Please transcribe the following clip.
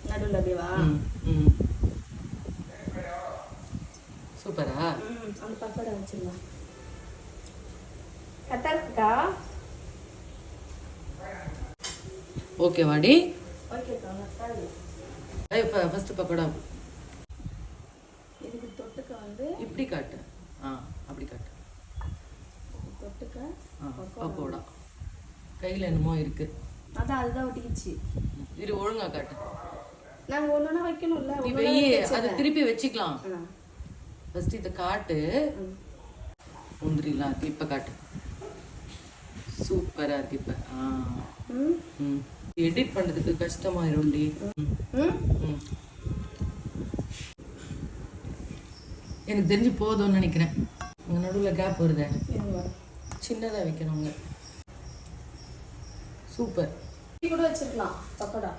நடுவில் அப்படியேவா? சூப்பரா? அந்த பக்கோடா வச்சிடலாம். கரெக்டாக இருக்குக்கா? ஓகே வாடி. ஓகேக்கா. இப்போ ஃபஸ்ட்டு பக்கோடா இதுக்கு தொட்டுக்க வந்து இப்படி காட்டு. அப்படி காட்டு. தொட்டுக்க பக்கோடா கையில் என்னமோ இருக்கு. அதுதான் ஒட்டிக்கிச்சு. இது ஒழுங்கா காட்டு. நாங்கள் ஒன்றா வைக்கணும்ல. அதை திருப்பி வச்சுக்கலாம். ஃபர்ஸ்ட் இதை காட்டு. முந்திரிலாம் இருக்கு. இப்போ காட்டு. சூப்பராக இருக்கு. இப்போ எடிட் பண்ணுறதுக்கு கஷ்டமாயிரும்டி. எனக்கு தெரிஞ்சு போதும்னு நினைக்கிறேன். உங்கள் நடுவில் கேப் வருதே, சின்னதாக வைக்கணுங்க. சூப்பர். கூட வச்சிருக்கலாம் பக்கோடா.